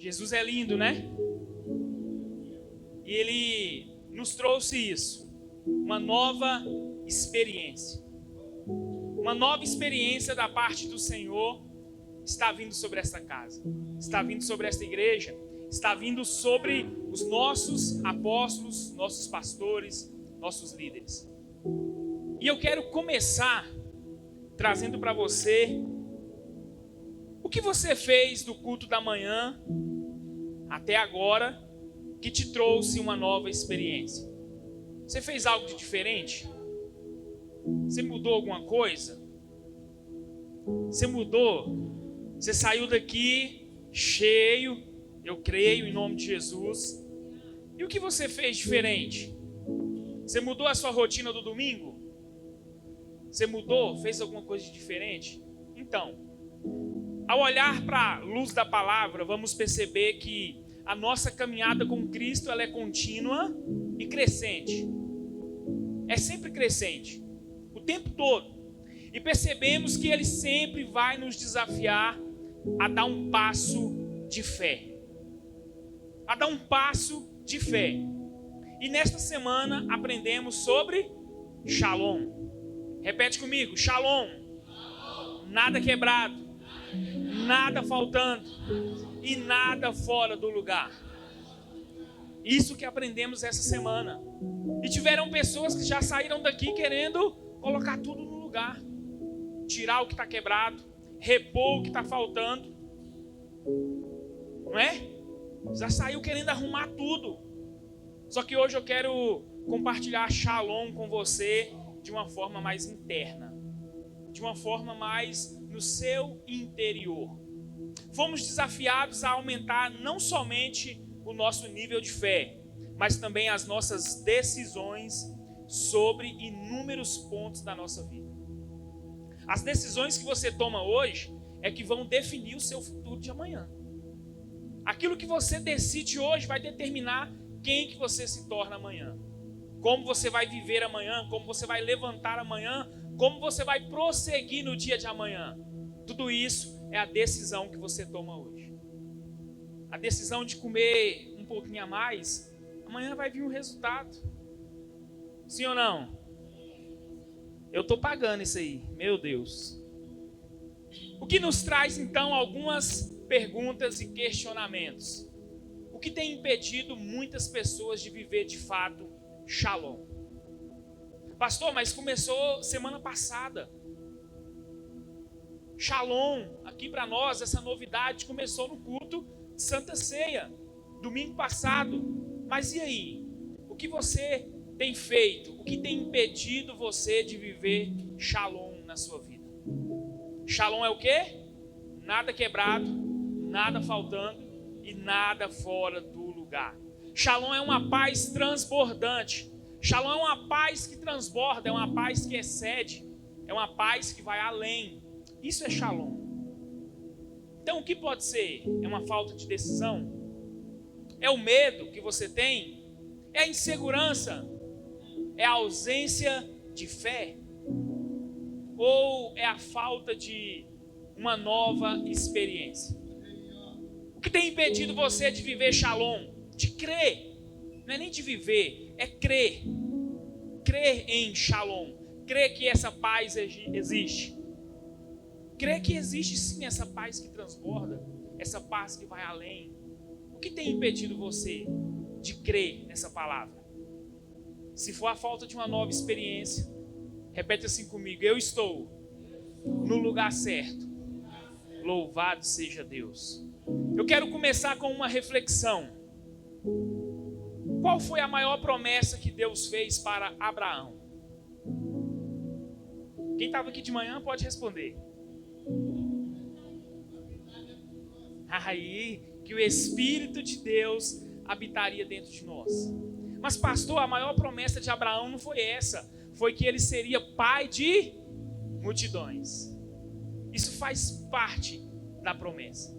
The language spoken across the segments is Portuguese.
Jesus é lindo, né? E Ele nos trouxe isso, uma nova experiência. Uma nova experiência da parte do Senhor está vindo sobre esta casa, está vindo sobre esta igreja, está vindo sobre os nossos apóstolos, nossos pastores, nossos líderes. E eu quero começar trazendo para você o que você fez do culto da manhã até agora que te trouxe uma nova experiência. Você fez algo de diferente? Você mudou alguma coisa? Você mudou? Você saiu daqui cheio, eu creio, em nome de Jesus. E o que você fez diferente? Você mudou a sua rotina do domingo? Você mudou? Fez alguma coisa de diferente? Então, ao olhar para a luz da palavra, vamos perceber que a nossa caminhada com Cristo ela é contínua e crescente. É sempre crescente, o tempo todo. E percebemos que Ele sempre vai nos desafiar a dar um passo de fé. A dar um passo de fé. E nesta semana aprendemos sobre Shalom. Repete comigo, Shalom. Nada quebrado, nada faltando e nada fora do lugar. Isso que aprendemos essa semana. E tiveram pessoas que já saíram daqui querendo colocar tudo no lugar. Tirar o que está quebrado, repor o que está faltando. Não é? Já saiu querendo arrumar tudo. Só que hoje eu quero compartilhar Shalom com você de uma forma mais interna. De uma forma mais no seu interior. Fomos desafiados a aumentar não somente o nosso nível de fé, mas também as nossas decisões sobre inúmeros pontos da nossa vida. As decisões que você toma hoje é que vão definir o seu futuro de amanhã. Aquilo que você decide hoje vai determinar quem que você se torna amanhã. Como você vai viver amanhã, como você vai levantar amanhã, como você vai prosseguir no dia de amanhã. Tudo isso é a decisão que você toma hoje. A decisão de comer um pouquinho a mais, amanhã vai vir um resultado. Sim ou não? Eu estou pagando isso aí, meu Deus. O que nos traz então algumas perguntas e questionamentos. O que tem impedido muitas pessoas de viver de fato Shalom? Pastor, mas começou semana passada. Shalom, aqui para nós, essa novidade começou no culto de Santa Ceia, domingo passado. Mas e aí? O que você tem feito? O que tem impedido você de viver Shalom na sua vida? Shalom é o quê? Nada quebrado, nada faltando e nada fora do lugar. Shalom é uma paz transbordante. Shalom é uma paz que transborda, é uma paz que excede, é uma paz que vai além. Isso é Shalom. Então o que pode ser? É uma falta de decisão? É o medo que você tem? É a insegurança? É a ausência de fé? Ou é a falta de uma nova experiência? O que tem impedido você de viver Shalom? De crer. Não é nem de viver, é crer. Crer em Shalom. Crer que essa paz existe. Crer que existe sim essa paz que transborda. Essa paz que vai além. O que tem impedido você de crer nessa palavra? Se for a falta de uma nova experiência, repete assim comigo: eu estou no lugar certo. Louvado seja Deus. Eu quero começar com uma reflexão. Qual foi a maior promessa que Deus fez para Abraão? Quem estava aqui de manhã pode responder. Aí, que o Espírito de Deus habitaria dentro de nós. Mas pastor, a maior promessa de Abraão não foi essa. Foi que ele seria pai de multidões. Isso faz parte da promessa.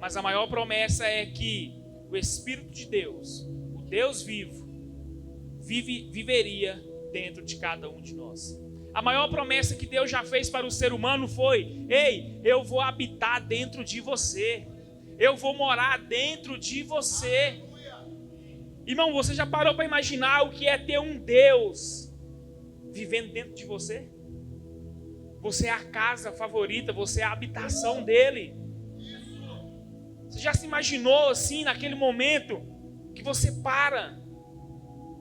Mas a maior promessa é que o Espírito de Deus, o Deus vivo, viveria dentro de cada um de nós. A maior promessa que Deus já fez para o ser humano foi: ei, eu vou habitar dentro de você. Eu vou morar dentro de você. Irmão, você já parou para imaginar o que é ter um Deus vivendo dentro de você? Você é a casa favorita, você é a habitação dele. Você já se imaginou assim, naquele momento que você para?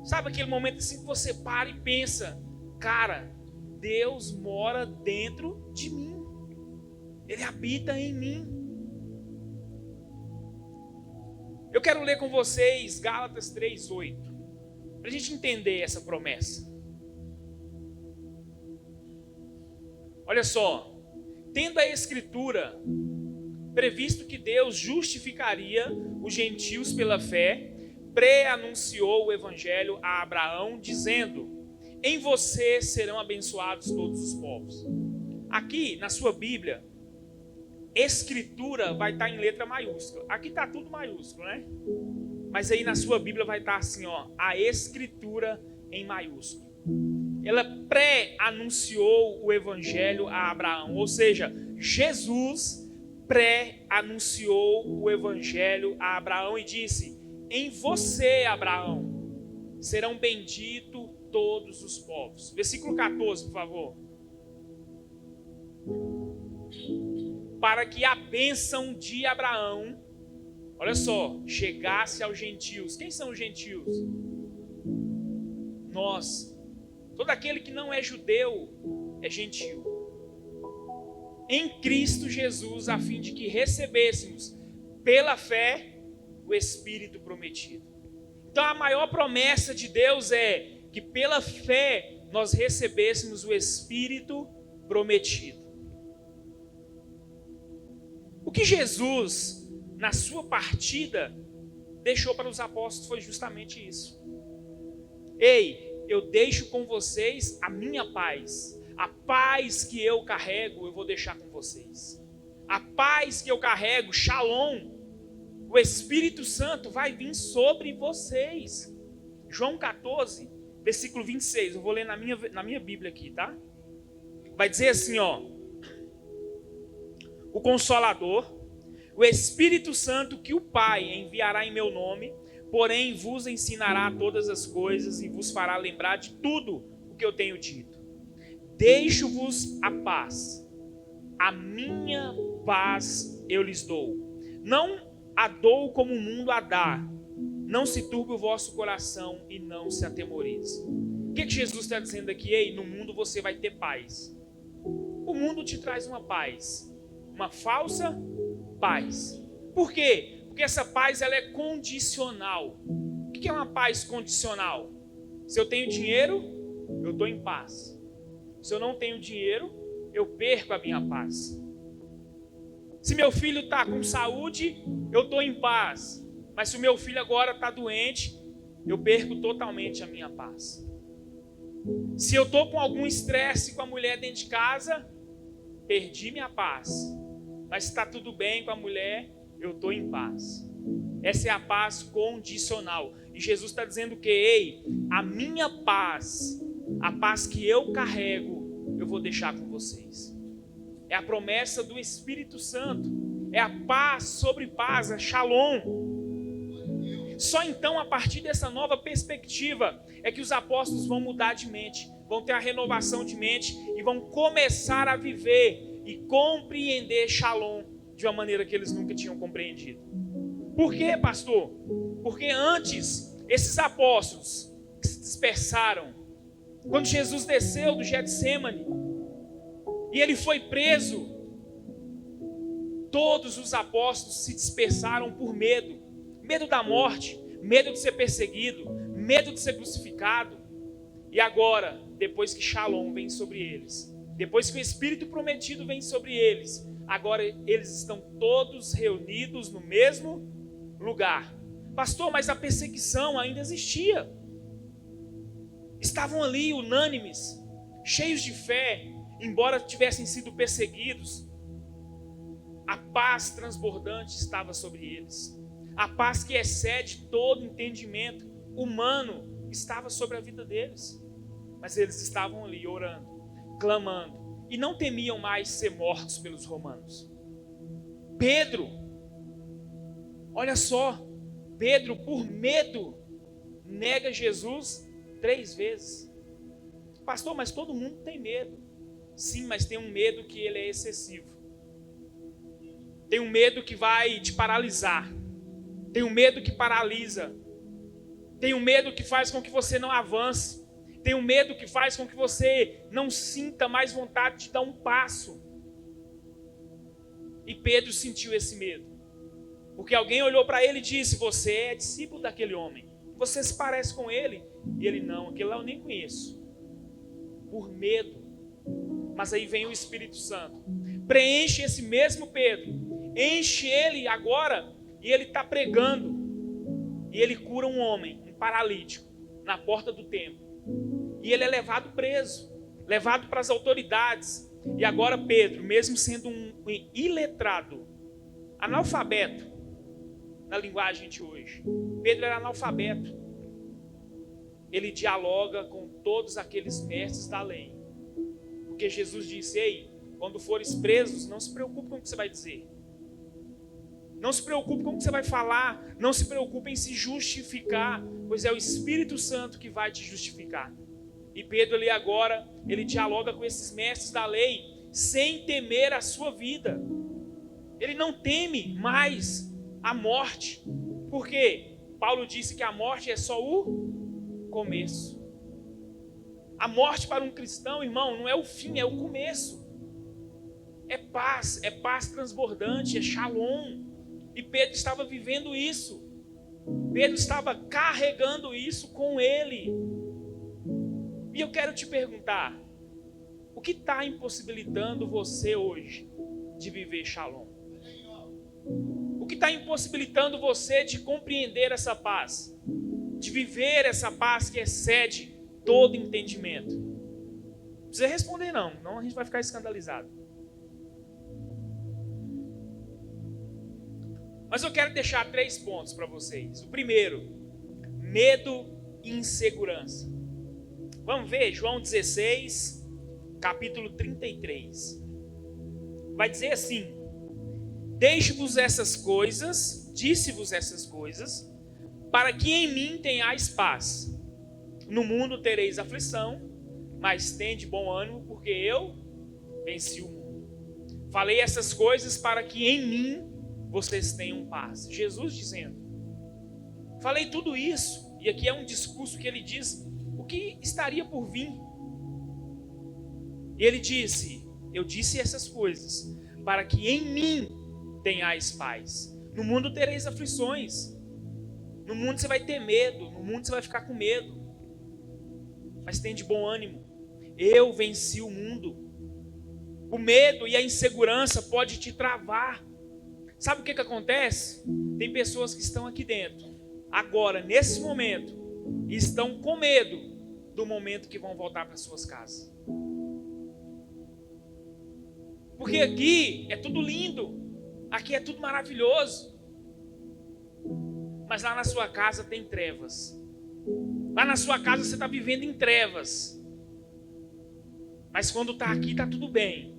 Sabe aquele momento assim que você para e pensa: cara, Deus mora dentro de mim. Ele habita em mim. Eu quero ler com vocês Gálatas 3:8, para a gente entender essa promessa. Olha só, tendo a Escritura previsto que Deus justificaria os gentios pela fé, pré-anunciou o Evangelho a Abraão, dizendo: em você serão abençoados todos os povos. Aqui na sua Bíblia, Escritura vai estar em letra maiúscula. Aqui está tudo maiúsculo, né? Mas aí na sua Bíblia vai estar assim, ó, a Escritura em maiúsculo. Ela pré-anunciou o Evangelho a Abraão, ou seja, Jesus pré-anunciou o Evangelho a Abraão e disse: em você, Abraão, serão benditos todos os povos. Versículo 14, por favor. Para que a bênção de Abraão, olha só, chegasse aos gentios. Quem são os gentios? Nós. Todo aquele que não é judeu é gentio. Em Cristo Jesus, a fim de que recebêssemos pela fé o Espírito prometido. Então a maior promessa de Deus é que pela fé nós recebêssemos o Espírito prometido. O que Jesus, na sua partida, deixou para os apóstolos foi justamente isso. Ei, eu deixo com vocês a minha paz. A paz que eu carrego, eu vou deixar com vocês. A paz que eu carrego, Shalom, o Espírito Santo vai vir sobre vocês. João 14, versículo 26. Eu vou ler na minha Bíblia aqui, tá? Vai dizer assim, ó: o Consolador, o Espírito Santo que o Pai enviará em meu nome, porém vos ensinará todas as coisas e vos fará lembrar de tudo o que eu tenho dito. Deixo-vos a paz, a minha paz eu lhes dou. Não a dou como o mundo a dá. Não se turbe o vosso coração e não se atemorize. O que Jesus está dizendo aqui? Ei, no mundo você vai ter paz. O mundo te traz uma paz, uma falsa paz. Por quê? Porque essa paz ela é condicional. O que é uma paz condicional? Se eu tenho dinheiro, eu estou em paz. Se eu não tenho dinheiro, eu perco a minha paz. Se meu filho está com saúde, eu estou em paz. Mas se o meu filho agora está doente, eu perco totalmente a minha paz. Se eu estou com algum estresse com a mulher dentro de casa, perdi minha paz. Mas se está tudo bem com a mulher, eu estou em paz. Essa é a paz condicional. E Jesus está dizendo que, ei, a minha paz, a paz que eu carrego, eu vou deixar com vocês. É a promessa do Espírito Santo. É a paz sobre paz, a Shalom. Só então, a partir dessa nova perspectiva, é que os apóstolos vão mudar de mente, vão ter a renovação de mente e vão começar a viver e compreender Shalom de uma maneira que eles nunca tinham compreendido. Por quê, pastor? Porque antes, esses apóstolos que se dispersaram, quando Jesus desceu do Getsêmani e ele foi preso, todos os apóstolos se dispersaram por medo. Medo da morte, medo de ser perseguido, medo de ser crucificado. E agora, depois que Shalom vem sobre eles, depois que o Espírito prometido vem sobre eles, agora eles estão todos reunidos no mesmo lugar. Pastor, mas a perseguição ainda existia. Estavam ali unânimes, cheios de fé, embora tivessem sido perseguidos. A paz transbordante estava sobre eles. A paz que excede todo entendimento humano estava sobre a vida deles. Mas eles estavam ali orando, clamando, e não temiam mais ser mortos pelos romanos. Pedro, Olha só, Pedro, por medo, nega Jesus 3 vezes. Pastor, mas todo mundo tem medo. Sim, mas tem um medo que ele é excessivo. Tem um medo que vai te paralisar. Tem um medo que paralisa. Tem um medo que faz com que você não avance. Tem um medo que faz com que você não sinta mais vontade de dar um passo. E Pedro sentiu esse medo. Porque alguém olhou para ele e disse: você é discípulo daquele homem. Você se parece com ele. E ele: não, aquele lá eu nem conheço. Por medo. Mas aí vem o Espírito Santo. Preenche esse mesmo Pedro. Enche ele agora. E ele está pregando. E ele cura um homem, um paralítico, na porta do templo. E ele é levado preso. Levado para as autoridades. E agora Pedro, mesmo sendo um iletrado, analfabeto, na linguagem de hoje. Pedro era analfabeto. Ele dialoga com todos aqueles mestres da lei. Porque Jesus disse: ei, quando fores presos, não se preocupe com o que você vai dizer. Não se preocupe com o que você vai falar. Não se preocupe em se justificar, pois é o Espírito Santo que vai te justificar. E Pedro ali agora, ele dialoga com esses mestres da lei, sem temer a sua vida. Ele não teme mais a morte. Por quê? Paulo disse que a morte é só o começo. A morte para um cristão, irmão, não é o fim, é o começo. É paz transbordante, é shalom. E Pedro estava vivendo isso. Pedro estava carregando isso com ele. E eu quero te perguntar, o que está impossibilitando você hoje de viver shalom? O que está impossibilitando você de compreender essa paz? De viver essa paz que excede todo entendimento? Não precisa responder não, senão a gente vai ficar escandalizado. Mas eu quero deixar 3 pontos para vocês. O primeiro, medo e insegurança. Vamos ver João 16, capítulo 33. Vai dizer assim: deixe-vos essas coisas, disse-vos essas coisas, para que em mim tenhais paz. No mundo tereis aflição, mas tende bom ânimo, porque eu venci o mundo. Falei essas coisas para que em mim vocês tenham paz. Jesus dizendo. Falei tudo isso, e aqui é um discurso que ele diz o que estaria por vir. E ele disse: eu disse essas coisas para que em mim tenhais paz. No mundo tereis aflições. No mundo você vai ter medo. No mundo você vai ficar com medo. Mas tem de bom ânimo. Eu venci o mundo. O medo e a insegurança pode te travar. Sabe o que acontece? Tem pessoas que estão aqui dentro, agora, nesse momento, e estão com medo do momento que vão voltar para suas casas. Porque aqui é tudo lindo, aqui é tudo maravilhoso, mas lá na sua casa tem trevas. Lá na sua casa você está vivendo em trevas, mas quando está aqui está tudo bem.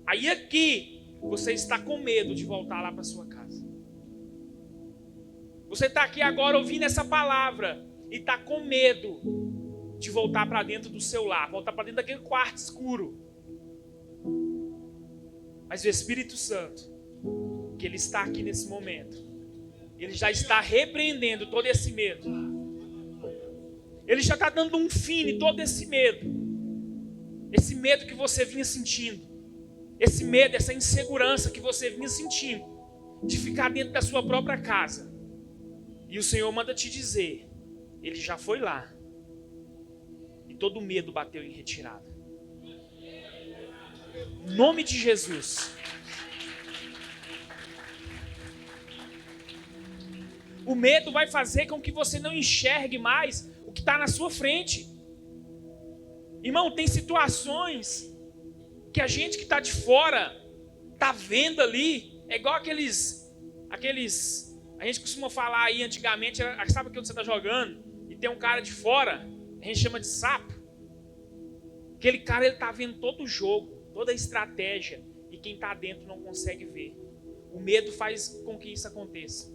Aí aqui você está com medo de voltar lá para sua casa. Você está aqui agora ouvindo essa palavra e está com medo de voltar para dentro do seu lar, voltar para dentro daquele quarto escuro. Mas o Espírito Santo, que ele está aqui nesse momento, ele já está repreendendo todo esse medo. Ele já está dando um fim em todo esse medo. Esse medo que você vinha sentindo. Esse medo, essa insegurança que você vinha sentindo de ficar dentro da sua própria casa. E o Senhor manda te dizer, ele já foi lá. E todo medo bateu em retirada. Em nome de Jesus. O medo vai fazer com que você não enxergue mais o que está na sua frente. Irmão, tem situações que a gente que está de fora está vendo ali. É igual aqueles a gente costuma falar aí antigamente, sabe quando você está jogando e tem um cara de fora, a gente chama de sapo. Aquele cara, ele está vendo todo o jogo, toda a estratégia, e quem está dentro não consegue ver. O medo faz com que isso aconteça.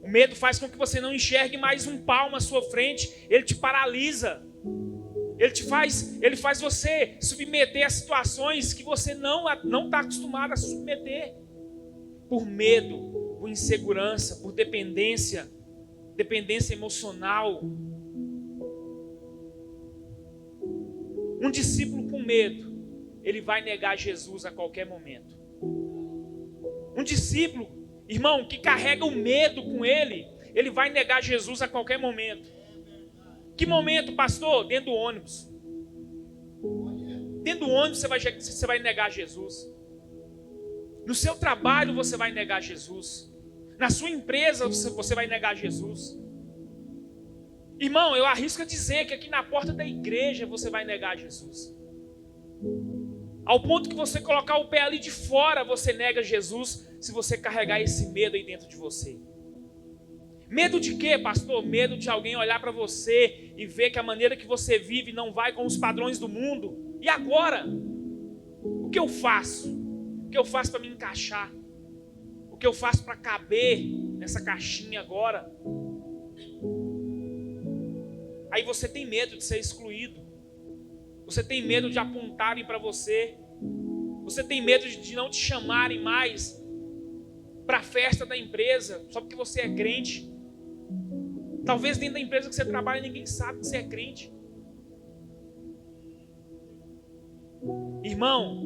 O medo faz com que você não enxergue mais um palmo à sua frente. Ele te paralisa. Ele faz você submeter a situações que você não está acostumado a submeter. Por medo, por insegurança, por dependência emocional. Um discípulo com medo, ele vai negar Jesus a qualquer momento. Um discípulo, irmão, que carrega o medo com ele vai negar Jesus a qualquer momento. Que momento, pastor? Dentro do ônibus. Dentro do ônibus você vai negar Jesus. No seu trabalho você vai negar Jesus. Na sua empresa você vai negar Jesus. Irmão, eu arrisco a dizer que aqui na porta da igreja você vai negar Jesus. Ao ponto que você colocar o pé ali de fora, você nega Jesus, se você carregar esse medo aí dentro de você. Medo de quê, pastor? Medo de alguém olhar para você e ver que a maneira que você vive não vai com os padrões do mundo. E agora? O que eu faço? O que eu faço para me encaixar? O que eu faço para caber nessa caixinha agora? Aí você tem medo de ser excluído. Você tem medo de apontarem para você. Você tem medo de não te chamarem mais para a festa da empresa só porque você é crente. Talvez dentro da empresa que você trabalha ninguém sabe que você é crente. Irmão,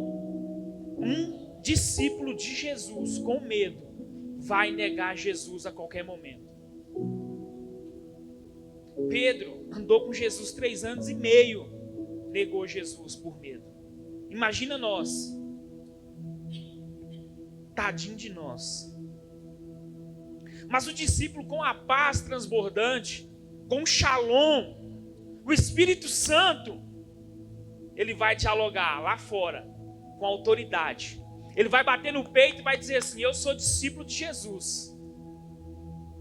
um discípulo de Jesus com medo vai negar Jesus a qualquer momento. Pedro andou com Jesus 3 anos e meio, negou Jesus por medo. Imagina nós. Tadinho de nós. Mas o discípulo com a paz transbordante, com o shalom, o Espírito Santo, ele vai dialogar lá fora, com autoridade. Ele vai bater no peito e vai dizer assim: eu sou discípulo de Jesus.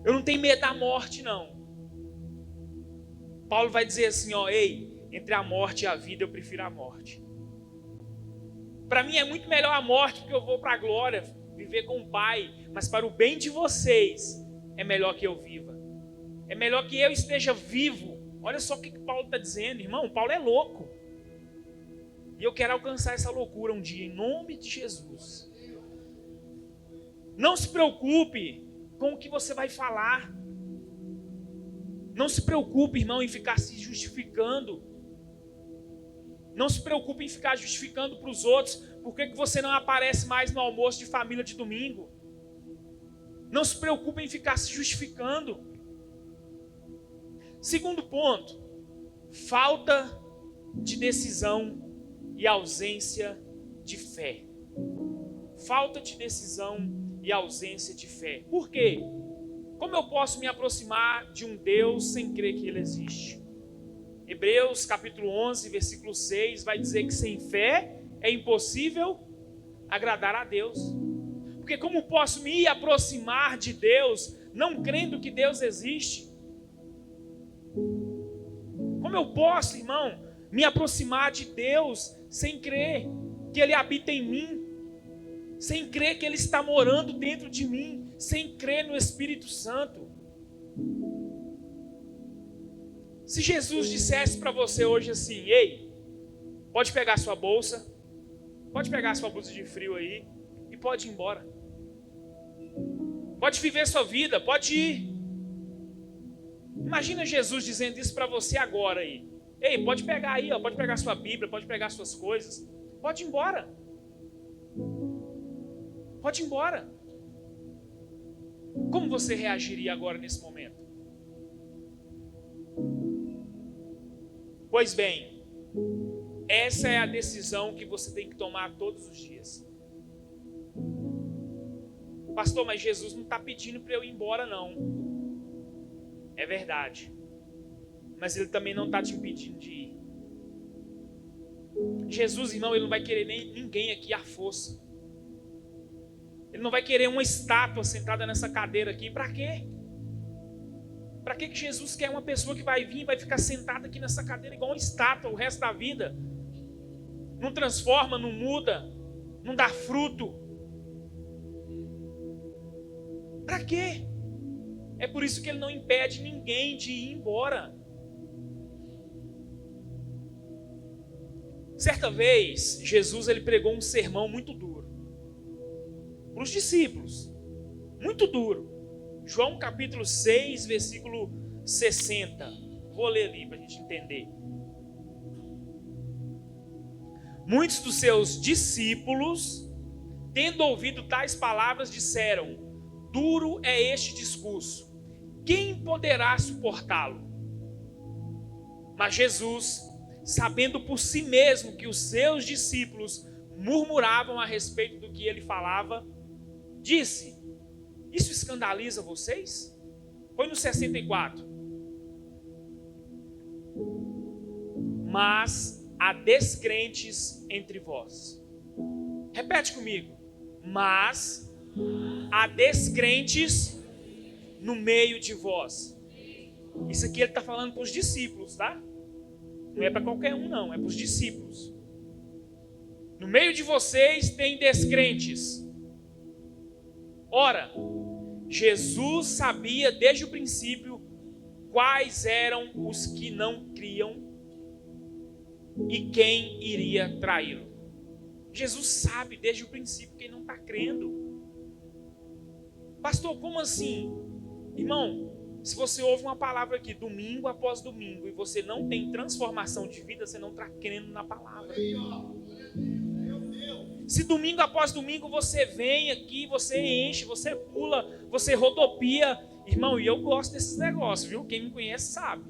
Eu não tenho medo da morte, não. Paulo vai dizer assim, ei, entre a morte e a vida eu prefiro a morte. Para mim é muito melhor a morte, porque eu vou para a glória, viver com o Pai. Mas para o bem de vocês, é melhor que eu viva. É melhor que eu esteja vivo. Olha só o que Paulo está dizendo, irmão. Paulo é louco. E eu quero alcançar essa loucura um dia, em nome de Jesus. Não se preocupe com o que você vai falar. Não se preocupe, irmão, em ficar se justificando. Não se preocupe em ficar justificando para os outros por que você não aparece mais no almoço de família de domingo. Não se preocupe em ficar se justificando. Segundo ponto, falta de decisão e ausência de fé. Falta de decisão e ausência de fé. Por quê? Como eu posso me aproximar de um Deus sem crer que Ele existe? Hebreus capítulo 11, versículo 6 vai dizer que sem fé é impossível agradar a Deus. Porque como posso me aproximar de Deus não crendo que Deus existe? Como eu posso, irmão, me aproximar de Deus sem crer que Ele habita em mim? Sem crer que Ele está morando dentro de mim? Sem crer no Espírito Santo? Se Jesus dissesse para você hoje assim: ei, pode pegar sua bolsa, pode pegar sua blusa de frio aí e pode ir embora. Pode viver sua vida, pode ir. Imagina Jesus dizendo isso para você agora aí. Ei, pode pegar aí, pode pegar sua Bíblia, pode pegar suas coisas, pode ir embora. Pode ir embora. Como você reagiria agora nesse momento? Pois bem, essa é a decisão que você tem que tomar todos os dias. Pastor, mas Jesus não está pedindo para eu ir embora, não. É verdade. Mas Ele também não está te impedindo de ir. Jesus, irmão, Ele não vai querer ninguém aqui à força. Ele não vai querer uma estátua sentada nessa cadeira aqui. Para quê? Para que Jesus quer uma pessoa que vai vir e vai ficar sentada aqui nessa cadeira igual uma estátua o resto da vida? Não transforma, não muda, não dá fruto. Para quê? É por isso que ele não impede ninguém de ir embora. Certa vez, Jesus ele pregou um sermão muito duro para os discípulos. Muito duro. João capítulo 6, versículo 60. Vou ler ali para a gente entender. Muitos dos seus discípulos, tendo ouvido tais palavras, disseram: duro é este discurso, quem poderá suportá-lo? Mas Jesus, sabendo por si mesmo que os seus discípulos murmuravam a respeito do que ele falava, disse: isso escandaliza vocês? Foi no 64. Mas há descrentes entre vós. Repete comigo. Mas há descrentes no meio de vós. Isso aqui ele está falando para os discípulos, tá? Não é para qualquer um, não. É para os discípulos. No meio de vocês tem descrentes. Ora, Jesus sabia desde o princípio quais eram os que não criam e quem iria traí-lo. Jesus sabe desde o princípio quem não está crendo. Pastor, como assim? Irmão, se você ouve uma palavra aqui domingo após domingo e você não tem transformação de vida, você não está crendo na palavra. Se domingo após domingo você vem aqui, você enche, você pula, você rodopia, irmão, e eu gosto desses negócios, viu? Quem me conhece sabe.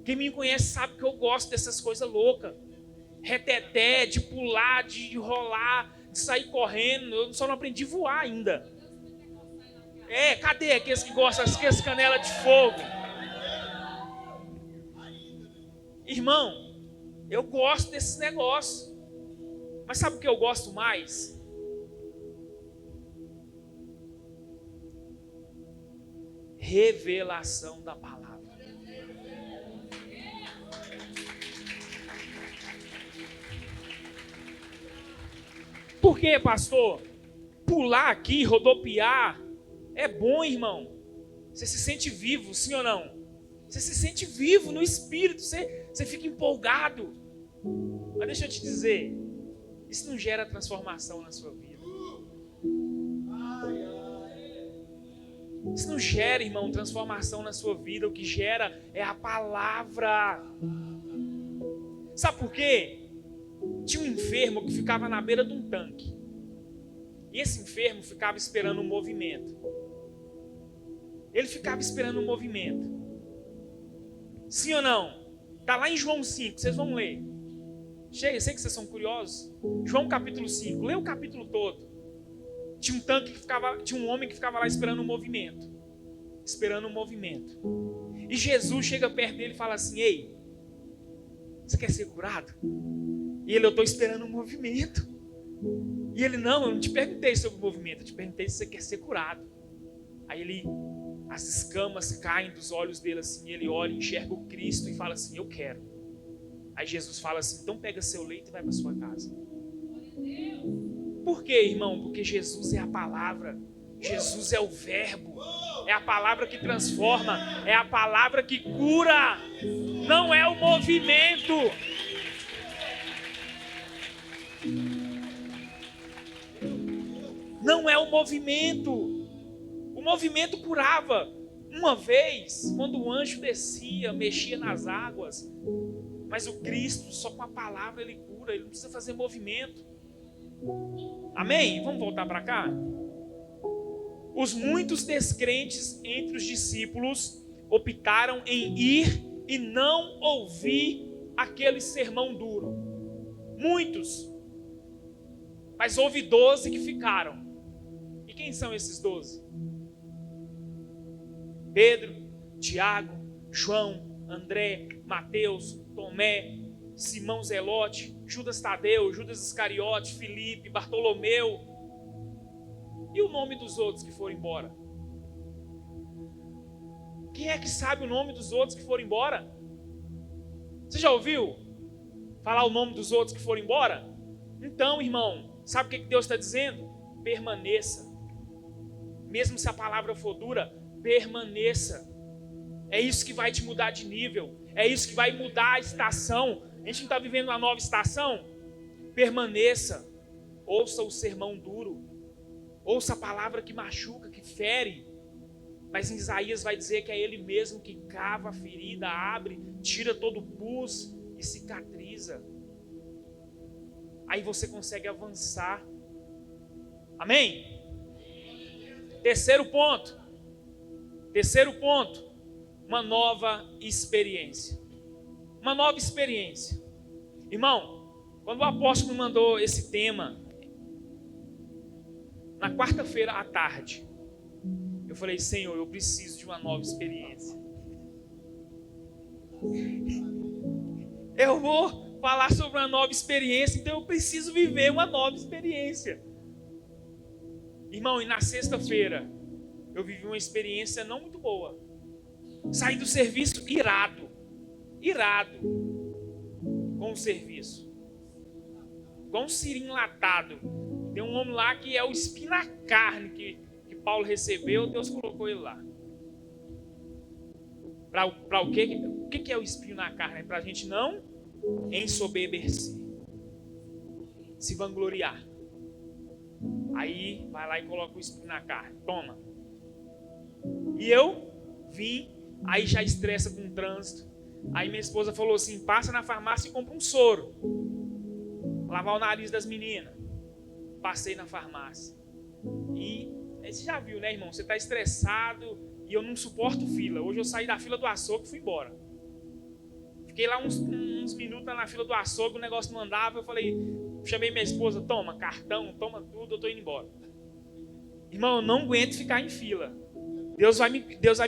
Quem me conhece sabe que eu gosto dessas coisas loucas. Reteté, de pular, de rolar, de sair correndo. Eu só não aprendi a voar ainda. Cadê aqueles que gostam, aqueles canela de fogo? Irmão, eu gosto desses negócios. Mas sabe o que eu gosto mais? Revelação da palavra. Por quê, pastor? Pular aqui, rodopiar, é bom, irmão. Você se sente vivo, sim ou não? Você se sente vivo no espírito, você fica empolgado. Mas deixa eu te dizer, isso não gera transformação na sua vida. Isso não gera, irmão, transformação na sua vida. O que gera é a palavra. Sabe por quê? Tinha um enfermo que ficava na beira de um tanque. E esse enfermo ficava esperando um movimento. Ele ficava esperando um movimento. Sim ou não? Está lá em João 5, vocês vão ler. Sei que vocês são curiosos. João capítulo 5, lê o capítulo todo. Tinha um homem que ficava lá esperando um movimento. Esperando um movimento. E Jesus chega perto dele e fala assim: ei, você quer ser curado? E ele: eu estou esperando um movimento. E ele: não, eu não te perguntei sobre o movimento, eu te perguntei se você quer ser curado. Aí as escamas caem dos olhos dele assim, e ele olha, enxerga o Cristo e fala assim: eu quero. Aí Jesus fala assim: então pega seu leito e vai para sua casa. Por quê, irmão? Porque Jesus é a palavra, Jesus é o verbo, é a palavra que transforma, é a palavra que cura, não é o movimento. Não é o movimento. O movimento curava. Uma vez, quando o anjo descia, mexia nas águas, mas o Cristo, só com a palavra ele cura, ele não precisa fazer movimento. Amém? Vamos voltar para cá? Os muitos descrentes entre os discípulos optaram em ir e não ouvir aquele sermão duro. Muitos. Mas houve 12 que ficaram. E quem são esses 12? Pedro, Tiago, João, André, Mateus, Tomé, Simão Zelote, Judas Tadeu, Judas Iscariote, Filipe, Bartolomeu. E o nome dos outros que foram embora? Quem é que sabe o nome dos outros que foram embora? Você já ouviu falar o nome dos outros que foram embora? Então, irmão, sabe o que Deus está dizendo? Permaneça. mesmo se a palavra for dura, permaneça. É isso que vai te mudar de nível. É isso que vai mudar a estação. A gente não está vivendo uma nova estação? Permaneça. Ouça o sermão duro. Ouça a palavra que machuca, que fere. Mas em Isaías vai dizer que é Ele mesmo que cava a ferida, abre, tira todo o pus e cicatriza. Aí você consegue avançar. Amém? Terceiro ponto. Uma nova experiência. Uma nova experiência. Irmão, quando o apóstolo me mandou esse tema, na quarta-feira à tarde, eu falei, Senhor, eu preciso de uma nova experiência. Eu vou falar sobre uma nova experiência, então eu preciso viver uma nova experiência. Irmão, e na sexta-feira, eu vivi uma experiência não muito boa. Saí do serviço irado com o serviço. Igual um siri enlatado. Tem um homem lá que é o espinho na carne que Paulo recebeu, Deus colocou ele lá. Para o quê? O que é o espinho na carne? É para a gente não ensoberbecer, se vangloriar. Aí vai lá e coloca o espinho na carne. Toma. E eu vim, aí já estressa com o trânsito. Aí minha esposa falou assim, passa na farmácia e compra um soro. Lavar o nariz das meninas. Passei na farmácia. E você já viu, né, irmão? Você está estressado e eu não suporto fila. Hoje eu saí da fila do açougue e fui embora. Fiquei lá uns minutos na fila do açougue, o negócio não andava. Eu falei, chamei minha esposa, toma cartão, toma tudo, eu estou indo embora. Irmão, eu não aguento ficar em fila. Deus vai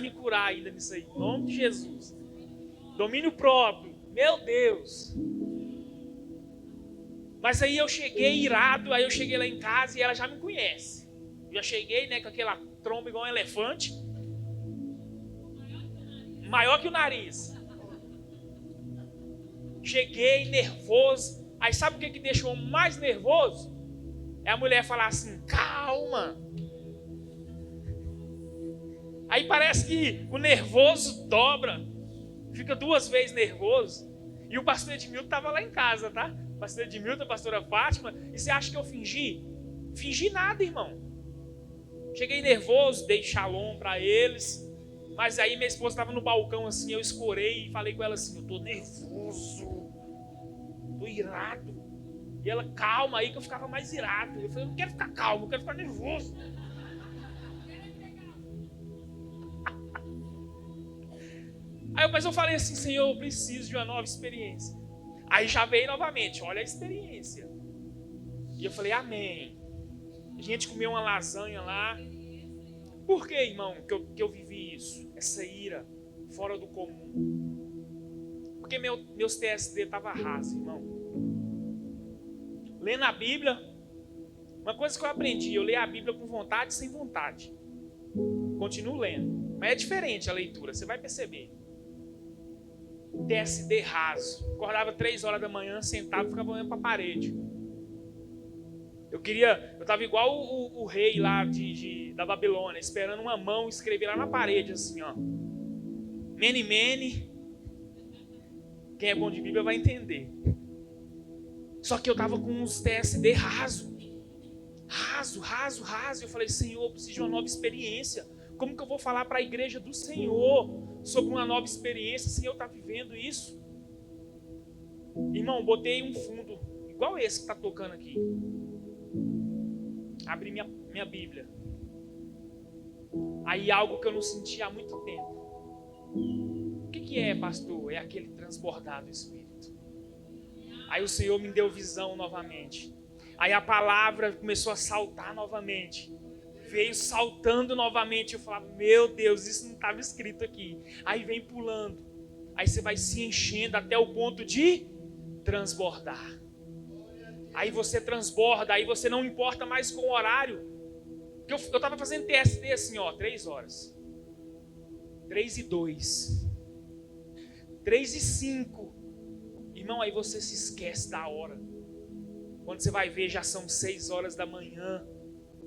me curar ainda nisso aí. Em nome de Jesus. Domínio próprio. Meu Deus. Mas aí eu cheguei irado, aí eu cheguei lá em casa e ela já me conhece. Eu já cheguei, né, com aquela tromba igual um elefante. Maior que o nariz. Cheguei nervoso. Aí sabe o que deixou mais nervoso? É a mulher falar assim, calma. Aí parece que o nervoso dobra. Fica 2 vezes nervoso. E o pastor Edmilton estava lá em casa, tá? O pastor Edmilton, a pastora Fátima. E você acha que eu fingi? Fingi nada, irmão. Cheguei nervoso, dei shalom para eles. Mas aí minha esposa estava no balcão assim, eu escorei e falei com ela assim, eu tô nervoso. Tô irado. E ela, calma, aí que eu ficava mais irado. Eu falei, eu não quero ficar calmo, eu quero ficar nervoso. Mas eu falei assim, Senhor, eu preciso de uma nova experiência. Aí já veio novamente, olha a experiência. E eu falei, amém. A gente comeu uma lasanha lá. Por que, irmão, que eu vivi isso? Essa ira fora do comum. Porque meus TSD estavam rasos, irmão. Lendo a Bíblia, uma coisa que eu aprendi, eu leio a Bíblia com vontade e sem vontade. Continuo lendo. Mas é diferente a leitura, você vai perceber. TSD raso. Acordava 3 horas da manhã, sentado, ficava olhando para a parede. Eu estava igual o rei lá da Babilônia, esperando uma mão escrever lá na parede, assim, ó. Mene, mene. Quem é bom de Bíblia vai entender. Só que eu estava com uns TSD raso. Eu falei, Senhor, eu preciso de uma nova experiência. Como que eu vou falar para a igreja do Senhor sobre uma nova experiência se eu estar vivendo isso? Irmão, botei um fundo igual esse que está tocando aqui. Abri minha Bíblia. Aí algo que eu não sentia há muito tempo. O que é, pastor? É aquele transbordar do Espírito. Aí o Senhor me deu visão novamente. Aí a palavra começou a saltar novamente. Veio saltando novamente. Eu falava, meu Deus, isso não estava escrito aqui. Aí vem pulando. Aí você vai se enchendo até o ponto de transbordar. Aí você transborda, aí você não importa mais com o horário. Eu estava fazendo TSD assim, ó, 3 horas. 3:02. 3:05. Irmão, aí você se esquece da hora. Quando você vai ver, já são 6 horas da manhã.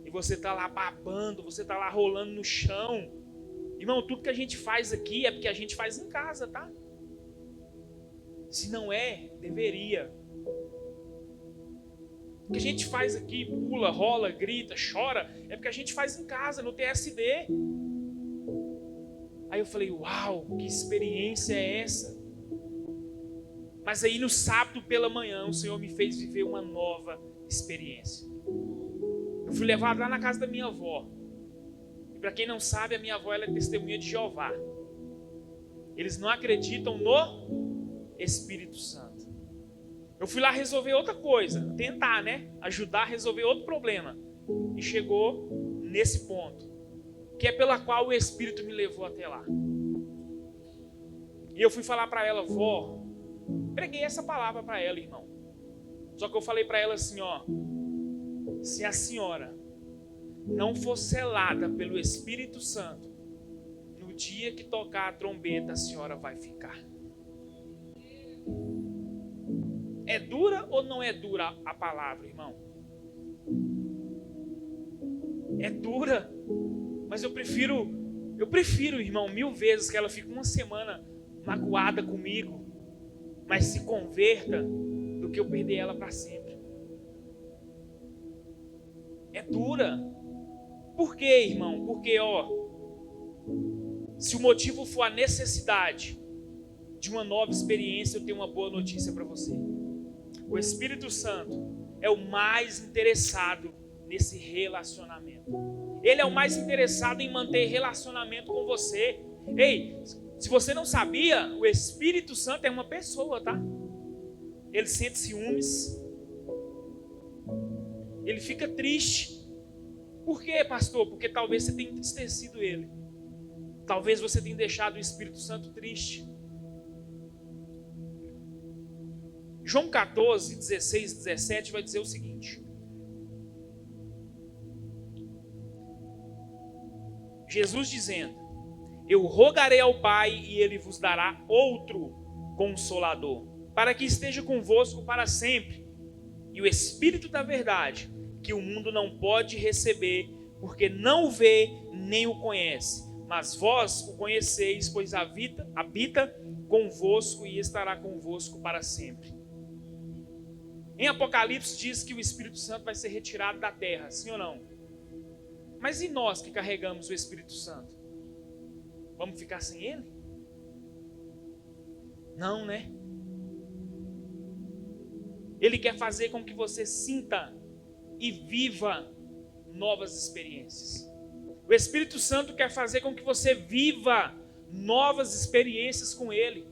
E você está lá babando, você está lá rolando no chão. Irmão, tudo que a gente faz aqui é porque a gente faz em casa, tá? Se não é, deveria. O que a gente faz aqui, pula, rola, grita, chora, é porque a gente faz em casa, no TSD. Aí eu falei, uau, que experiência é essa? Mas aí no sábado pela manhã, o Senhor me fez viver uma nova experiência. Eu fui levado lá na casa da minha avó. E para quem não sabe, a minha avó ela é testemunha de Jeová. Eles não acreditam no Espírito Santo. Eu fui lá resolver outra coisa, tentar, ajudar a resolver outro problema. E chegou nesse ponto, que é pela qual o Espírito me levou até lá. E eu fui falar para ela, vó, preguei essa palavra para ela, irmão. Só que eu falei para ela assim, se a senhora não for selada pelo Espírito Santo, no dia que tocar a trombeta, a senhora vai ficar. É dura ou não é dura a palavra, irmão? É dura, mas eu prefiro, irmão, 1000 vezes que ela fique uma semana magoada comigo, mas se converta, do que eu perder ela para sempre. É dura. Por quê, irmão? Porque, se o motivo for a necessidade de uma nova experiência, eu tenho uma boa notícia para você. O Espírito Santo é o mais interessado nesse relacionamento. Ele é o mais interessado em manter relacionamento com você. Ei, se você não sabia, o Espírito Santo é uma pessoa, tá? Ele sente ciúmes. Ele fica triste. Por quê, pastor? Porque talvez você tenha entristecido ele. Talvez você tenha deixado o Espírito Santo triste. João 14, 16 e 17 vai dizer o seguinte. Jesus dizendo, eu rogarei ao Pai e Ele vos dará outro Consolador, para que esteja convosco para sempre. E o Espírito da verdade, que o mundo não pode receber, porque não o vê nem o conhece. Mas vós o conheceis, pois habita convosco e estará convosco para sempre. Em Apocalipse diz que o Espírito Santo vai ser retirado da terra, sim ou não? Mas e nós que carregamos o Espírito Santo? Vamos ficar sem ele? Não, né? Ele quer fazer com que você sinta e viva novas experiências. O Espírito Santo quer fazer com que você viva novas experiências com ele.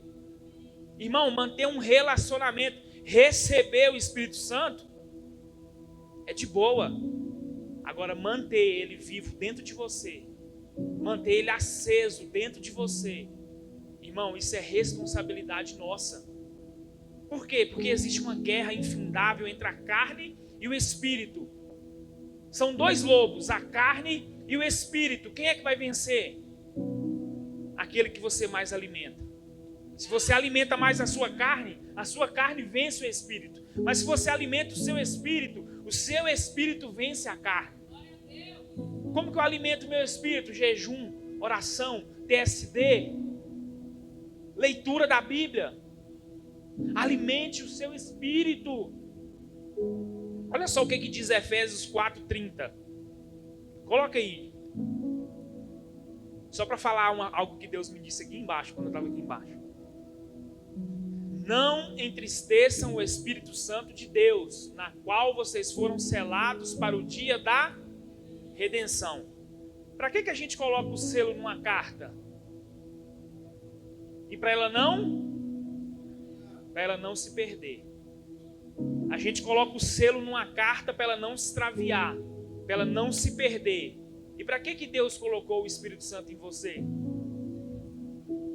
Irmão, manter um relacionamento, receber o Espírito Santo é de boa. Agora, manter ele vivo dentro de você, manter ele aceso dentro de você, irmão, isso é responsabilidade nossa. Por quê? Porque existe uma guerra infindável entre a carne e o Espírito. São dois lobos, a carne e o Espírito. Quem é que vai vencer? Aquele que você mais alimenta. Se você alimenta mais a sua carne vence o Espírito. Mas se você alimenta o seu Espírito vence a carne. Como que eu alimento o meu espírito? Jejum, oração, TSD, leitura da Bíblia. Alimente o seu espírito. Olha só o que diz Efésios 4:30. Coloca aí. Só para falar algo que Deus me disse aqui embaixo, quando eu estava aqui embaixo. Não entristeçam o Espírito Santo de Deus, na qual vocês foram selados para o dia da redenção. Para que a gente coloca o selo numa carta? E para ela não se perder. A gente coloca o selo numa carta para ela não se extraviar, para ela não se perder. E para que Deus colocou o Espírito Santo em você?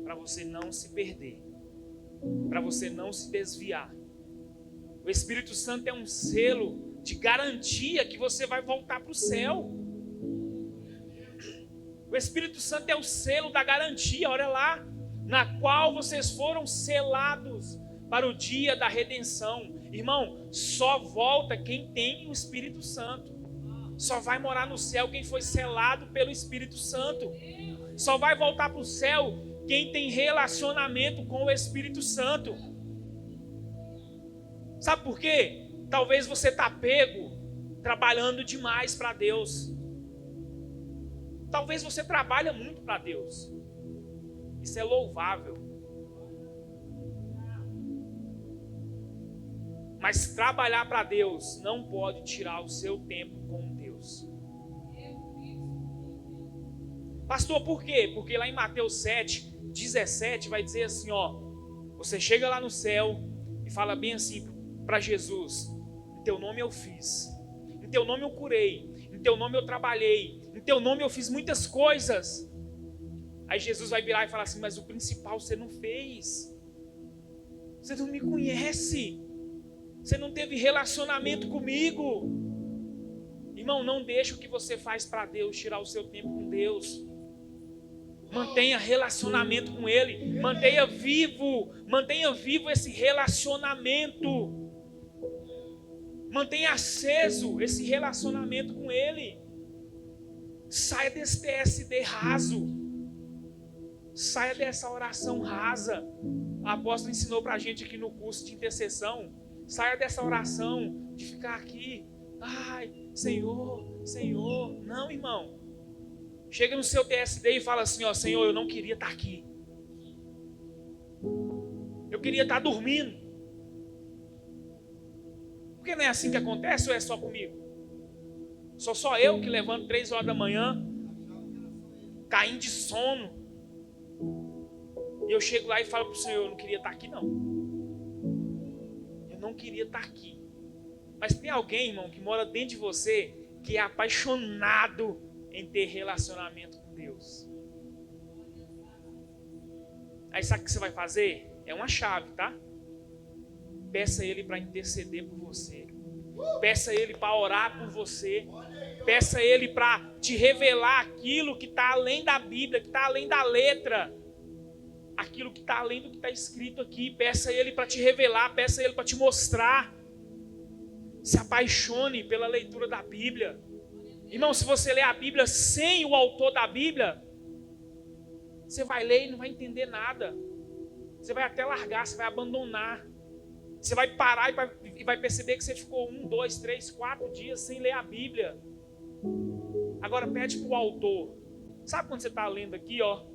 Para você não se perder, para você não se desviar. O Espírito Santo é um selo de garantia que você vai voltar para o céu. O Espírito Santo é o selo da garantia, olha lá, na qual vocês foram selados para o dia da redenção. Irmão, só volta quem tem o Espírito Santo. Só vai morar no céu quem foi selado pelo Espírito Santo. Só vai voltar para o céu quem tem relacionamento com o Espírito Santo. Sabe por quê? Talvez você está pego trabalhando demais para Deus. Talvez você trabalha muito para Deus. Isso é louvável. Mas trabalhar para Deus não pode tirar o seu tempo com Deus. Pastor, por quê? Porque lá em Mateus 7:17 vai dizer assim, ó, você chega lá no céu e fala bem assim para Jesus: em teu nome eu fiz, em teu nome eu curei, em teu nome eu trabalhei, em teu nome eu fiz muitas coisas. Aí Jesus vai virar e falar assim: mas o principal você não fez. Você não me conhece. Você não teve relacionamento comigo. Irmão, não deixe o que você faz para Deus tirar o seu tempo com Deus. Mantenha relacionamento com Ele. Mantenha vivo esse relacionamento. Mantenha aceso esse relacionamento com Ele. Saia desse TSD raso. Saia dessa oração rasa. A apóstola ensinou para a gente aqui no curso de intercessão. Saia dessa oração de ficar aqui. Ai, Senhor, Senhor. Não, irmão. Chega no seu TSD e fala assim, ó: Senhor, eu não queria estar aqui. Eu queria estar dormindo. Porque não é assim que acontece ou é só comigo? Sou só eu que levanto 3 horas da manhã, caindo de sono. E eu chego lá e falo para o Senhor: eu não queria estar aqui não. Eu não queria estar aqui. Mas tem alguém, irmão, que mora dentro de você, que é apaixonado em ter relacionamento com Deus. Aí sabe o que você vai fazer? É uma chave, tá? Peça Ele para interceder por você. Peça Ele para orar por você. Peça Ele para te revelar aquilo que está além da Bíblia, que está além da letra. Aquilo que está além do que está escrito aqui. Peça Ele para te revelar, peça Ele para te mostrar. Se apaixone pela leitura da Bíblia. Irmão, se você ler a Bíblia sem o autor da Bíblia, você vai ler e não vai entender nada. Você vai até largar, você vai abandonar. Você vai parar e vai perceber que você ficou 1, 2, 3, 4 dias sem ler a Bíblia. Agora pede para o autor. Sabe quando você está lendo aqui, ó,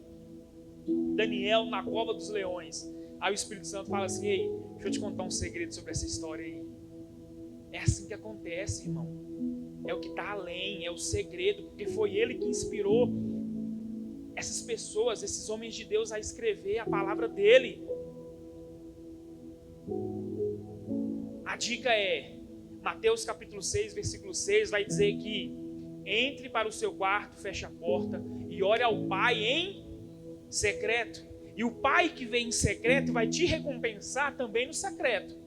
Daniel na cova dos leões. Aí o Espírito Santo fala assim: ei, deixa eu te contar um segredo sobre essa história aí. É assim que acontece, irmão. É o que está além, é o segredo, porque foi Ele que inspirou essas pessoas, esses homens de Deus a escrever a palavra dEle. A dica é, Mateus capítulo 6, versículo 6, vai dizer que entre para o seu quarto, feche a porta e ore ao Pai em secreto. E o Pai que vem em secreto vai te recompensar também no secreto.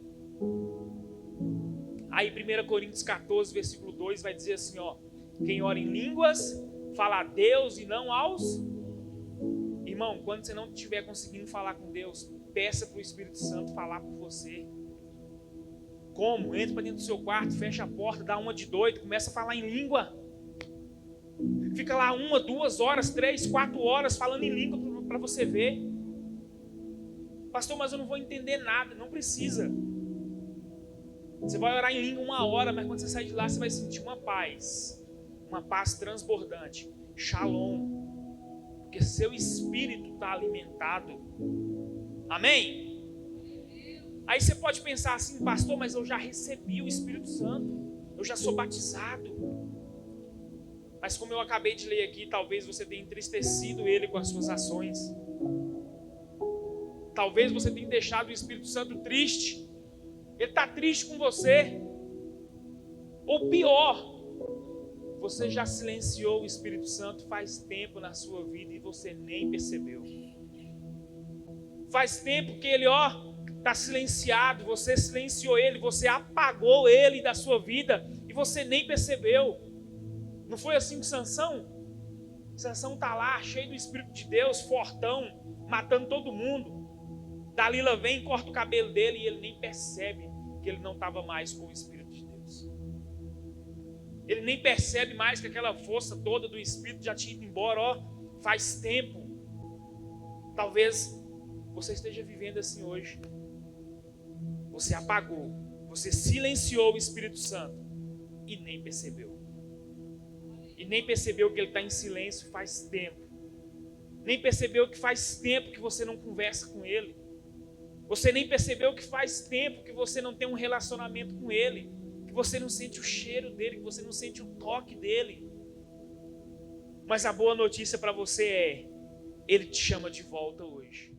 Aí 1 Coríntios 14, versículo 2 vai dizer assim, ó: quem ora em línguas, fala a Deus e não aos... Irmão, quando você não estiver conseguindo falar com Deus, peça para o Espírito Santo falar por você. Como? Entra para dentro do seu quarto, fecha a porta, dá uma de doido, começa a falar em língua. Fica lá 1, 2 horas, 3, 4 horas falando em língua para você ver. Pastor, mas eu não vou entender nada. Não precisa. Você vai orar em língua 1 hora, mas quando você sair de lá, você vai sentir uma paz transbordante, shalom, porque seu espírito está alimentado. Amém? Aí você pode pensar assim: pastor, mas eu já recebi o Espírito Santo, eu já sou batizado. Mas como eu acabei de ler aqui, talvez você tenha entristecido Ele com as suas ações. Talvez você tenha deixado o Espírito Santo triste. Ele está triste com você. Ou pior, você já silenciou o Espírito Santo faz tempo na sua vida e você nem percebeu. Faz tempo que ele, está silenciado. Você silenciou ele, você apagou ele da sua vida e você nem percebeu. Não foi assim com Sansão? Sansão está lá, cheio do Espírito de Deus, fortão, matando todo mundo. Dalila vem, corta o cabelo dele e ele nem percebe que ele não estava mais com o Espírito de Deus. Ele nem percebe mais que aquela força toda do Espírito já tinha ido embora, faz tempo. Talvez você esteja vivendo assim hoje. Você apagou, você silenciou o Espírito Santo e nem percebeu. E nem percebeu que ele está em silêncio faz tempo. Nem percebeu que faz tempo que você não conversa com ele. Você nem percebeu que faz tempo que você não tem um relacionamento com ele. Que você não sente o cheiro dele, que você não sente o toque dele. Mas a boa notícia para você é, ele te chama de volta hoje.